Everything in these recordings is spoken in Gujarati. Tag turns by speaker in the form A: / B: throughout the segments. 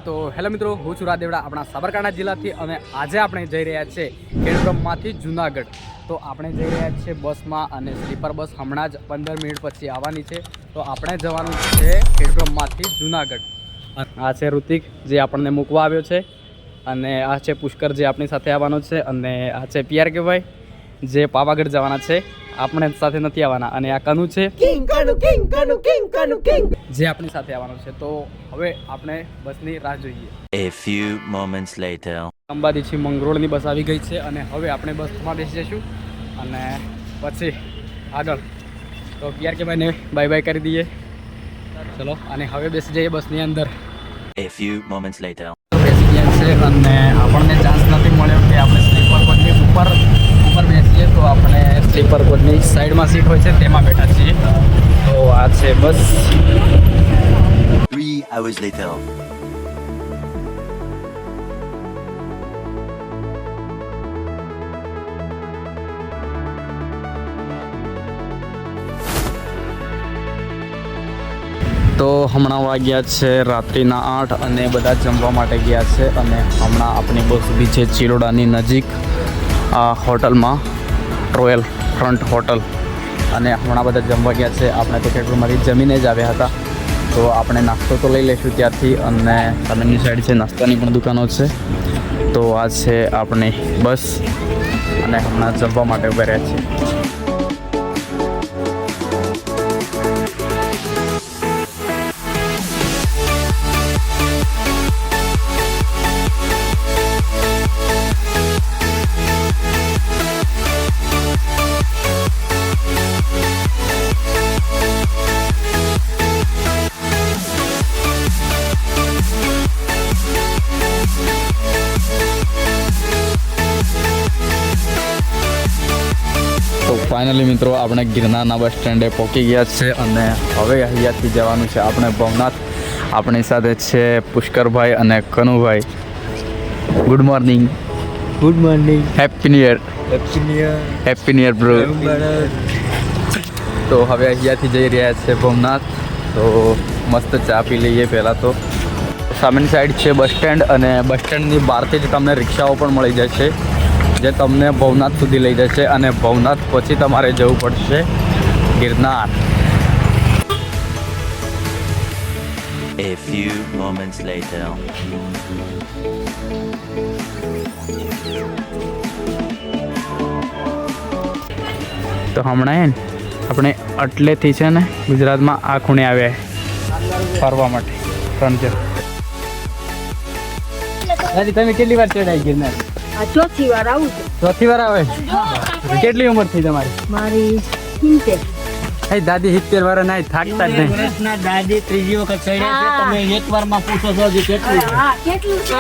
A: તો હેલો મિત્રો, હું છું રાદેવડા આપણા સાબરકાંઠા જિલ્લાથી અને આજે આપણે જઈ રહ્યા છીએ ખેડબ્રહ્માથી જુનાગઢ. તો આપણે જઈ રહ્યા છીએ બસમાં અને સ્લીપર બસ હમણાં જ 15 મિનિટ પછી આવવાની છે. તો આપણે જવાનું છે ખેડબ્રહ્માથી જુનાગઢ. આ છે ઋતિક જે આપણને મૂકવા આવ્યો છે અને આ છે પુષ્કર જે આપણી સાથે આવવાનો છે અને આ છે પીઆર કે ભાઈ જે પાવાગઢ જવાના છે. આપણે સાથે નથી આવવાના અને આ કનુ છે જે આપણી સાથે આવવાનું છે. તો હવે આપણે બસની રાહ જોઈએ.
B: A few moments later.
A: અંબાજીથી મંગરોળની બસ આવી ગઈ છે અને હવે આપણે બસમાં બેસી જઈશું અને પછી આગળ. તો પીઆર કે ભાઈને બાય બાય કરી દઈએ. ચલો અને હવે બેસી જઈએ બસની અંદર.
B: A few moments later.
A: બેસી ગયા છે અને આપણને ચાન્સ નથી મળ્યો કે આપણે સ્લીપર કોચની ઉપર બેસીએ. તો આપણે સ્લીપર કોચની સાઈડમાં સીટ હોય છે તેમાં બેઠા છીએ. તો આ છે બસ.
B: 3 hours later.
A: તો હમણાં વાગ્યા છે રાત્રિના 8 અને બધા જમવા માટે ગયા છે અને હમણાં આપણી બસ ઊભી છે ચિલોડાની નજીક આ હોટલમાં, રોયલ ફ્રન્ટ હોટલ. અને હમણાં બધા જમવા ગયા છે. આપણે તો ખેડબ્રહ્માથી જમીને જ આવ્યા હતા તો આપણે નાસ્તો તો લઈ લઈશું ત્યાંથી. અને સામેની સાઈડ છે નાસ્તાની પણ દુકાનો છે. તો આ છે આપણી બસ અને હમણાં જમવા માટે ઉભા રહ્યા છીએ. ફાઇનલી મિત્રો આપણે ગિરનારના બસ સ્ટેન્ડે પહોંચી ગયા છે અને હવે અહીંયાથી જવાનું છે આપણે ભવનાથ. આપણી સાથે છે પુષ્કરભાઈ અને Kanubhai. Good morning.
C: Good morning.
A: Happy new year. Happy new year bro. તો હવે અહીંયાથી જઈ રહ્યા છે ભવનાથ. તો મસ્ત ચા પી લઈએ પહેલાં તો. સામેની સાઈડ છે બસ સ્ટેન્ડ અને બસ સ્ટેન્ડની બહારથી જ તમને રિક્ષાઓ પણ મળી જશે જે તમને ભવનાથ સુધી લઈ જશે અને ભવનાથ પછી તમારે જવું પડશે Girnar.
B: A few moments later.
A: તો હમણાં આપણે અટલેથી છે ને ગુજરાતમાં આ ખૂણે આવ્યા ફરવા માટે. દાદી તમે કેટલી વાર ચડાઈ ગિરનાર?
D: ચોથી વાર આવું છું.
A: ચોથી વાર આવે? કેટલી ઉંમર થઈ તમારી?
D: મારી 70.
A: દાદી 70 વાર ના થાકતા જ નહીં.
C: વર્ષના દાદી ત્રીજી વખત ચડ્યા છે. તમે એક વારમાં પૂછો છો હજી કેટલું છે?
D: હા કેટલું છે?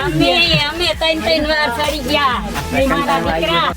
D: અમે ત્રણ વાર ચડી ગયા. મારા દીકરા